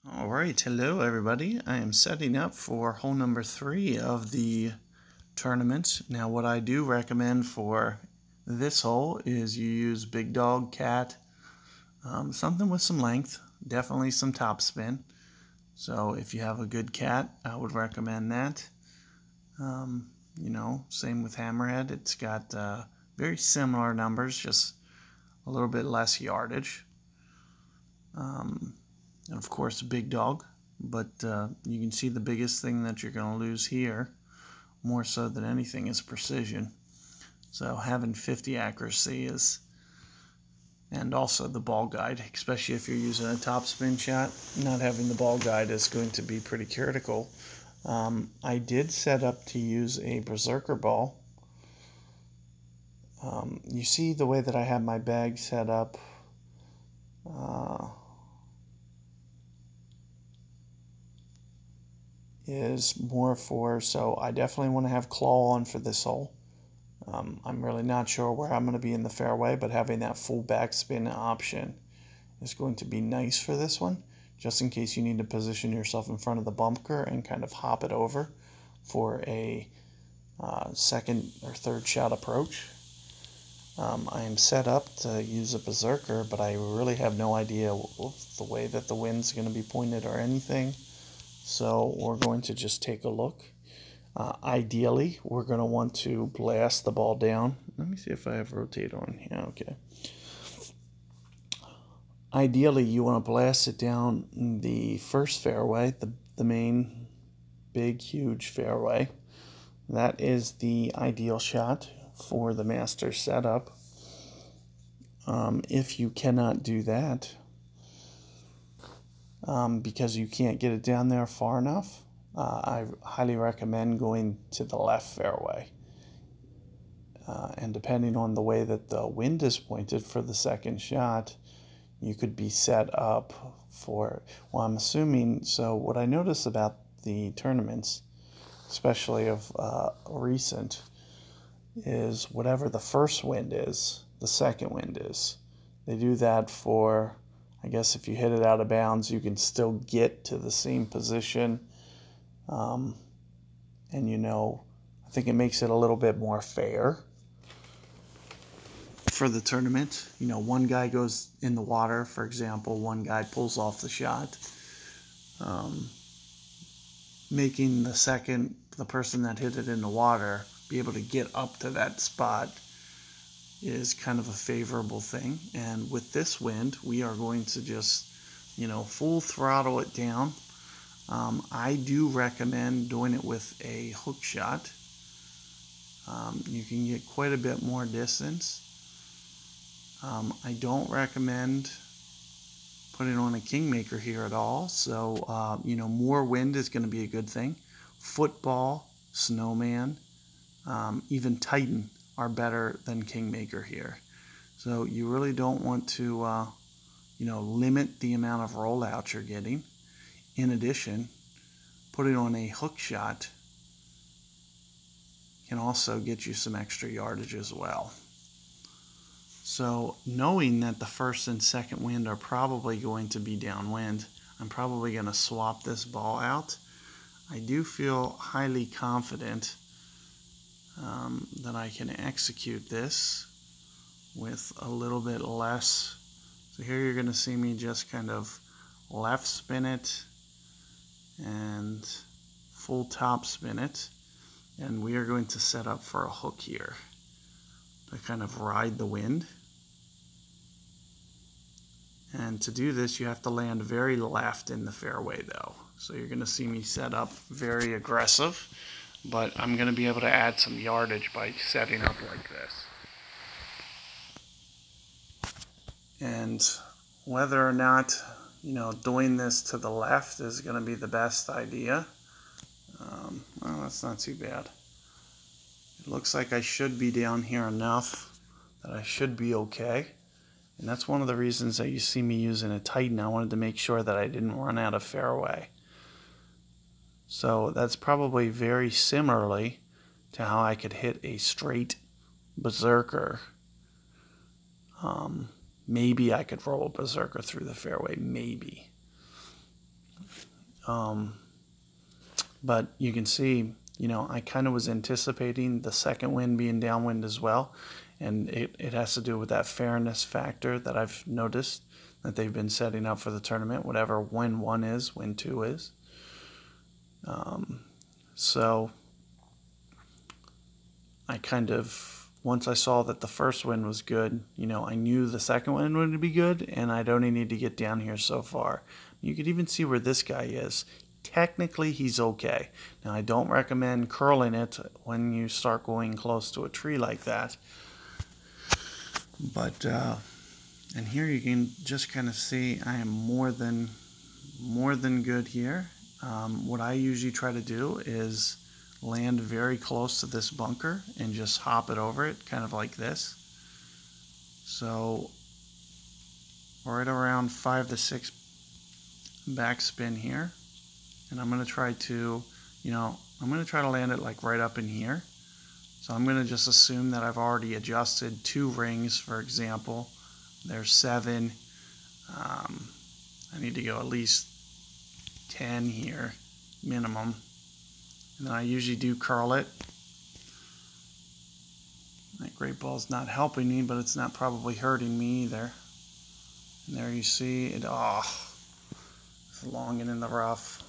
All right, hello everybody. I am setting up for hole number 3 of the tournament. Now what I do recommend for this hole is you use big dog, cat, something with some length, definitely some topspin. So if you have a good cat, I would recommend that. Same with hammerhead. It's got very similar numbers, just a little bit less yardage. And of course, big dog. But you can see the biggest thing that you're going to lose here, more so than anything, is precision. So having 50 accuracy is, and also the ball guide, especially if you're using a top spin shot, not having the ball guide is going to be pretty critical. I did set up to use a berserker ball. You see the way that I have my bag set up. Is more for, so I definitely want to have claw on for this hole. I'm really not sure where I'm going to be in the fairway, but having that full backspin option is going to be nice for this one, just in case you need to position yourself in front of the bunker and kind of hop it over for a second or third shot approach. I am set up to use a berserker, but I really have no idea the way that the wind's going to be pointed or anything. So we're going to just take a look. Ideally, we're going to want to blast the ball down. Let me see if I have rotate on. Yeah, okay. Ideally, you want to blast it down the first fairway, the main big, huge fairway. That is the ideal shot for the master setup. If you cannot do that, because you can't get it down there far enough, I highly recommend going to the left fairway. And depending on the way that the wind is pointed for the second shot, you could be set up for, well, I'm assuming, so what I notice about the tournaments, especially of recent, is whatever the first wind is, the second wind is. They do that for, I guess if you hit it out of bounds, you can still get to the same position. And I think it makes it a little bit more fair for the tournament. One guy goes in the water, for example, one guy pulls off the shot, making the person that hit it in the water, be able to get up to that spot is kind of a favorable thing. And with this wind, we are going to just, full throttle it down. I do recommend doing it with a hook shot. You can get quite a bit more distance. I don't recommend putting on a Kingmaker here at all. So, more wind is going to be a good thing. Football, Snowman, even Titan are better than Kingmaker here. So you really don't want to, limit the amount of rollout you're getting. In addition, putting on a hook shot can also get you some extra yardage as well. So knowing that the first and second wind are probably going to be downwind, I'm probably going to swap this ball out. I do feel highly confident that I can execute this with a little bit less. So here you're going to see me just kind of left spin it and full top spin it, and we are going to set up for a hook here to kind of ride the wind. And to do this, you have to land very left in the fairway though. So you're going to see me set up very aggressive, but I'm going to be able to add some yardage by setting up like this. And whether or not, doing this to the left is going to be the best idea, well, that's not too bad. It looks like I should be down here enough that I should be okay. And that's one of the reasons that you see me using a Titan. I wanted to make sure that I didn't run out of fairway. So that's probably very similarly to how I could hit a straight berserker. Maybe I could roll a berserker through the fairway, maybe. But you can see, I kind of was anticipating the second wind being downwind as well. And it has to do with that fairness factor that I've noticed that they've been setting up for the tournament, whatever wind 1 is, wind 2 is. So I kind of, once I saw that the first wind was good, I knew the second wind would be good, and I'd only need to get down here so far. You could even see where this guy is. Technically, he's okay. Now, I don't recommend curling it when you start going close to a tree like that. But, and here you can just kind of see I am more than good here. What I usually try to do is land very close to this bunker and just hop it over it, kind of like this. So right around 5 to 6 backspin here, and I'm going to try to, land it like right up in here. So I'm going to just assume that I've already adjusted 2 rings, for example. There's 7. I need to go at least 10 here, minimum. And then I usually do curl it. That great ball's not helping me, but it's not probably hurting me either. And there you see it. Oh, it's long and in the rough.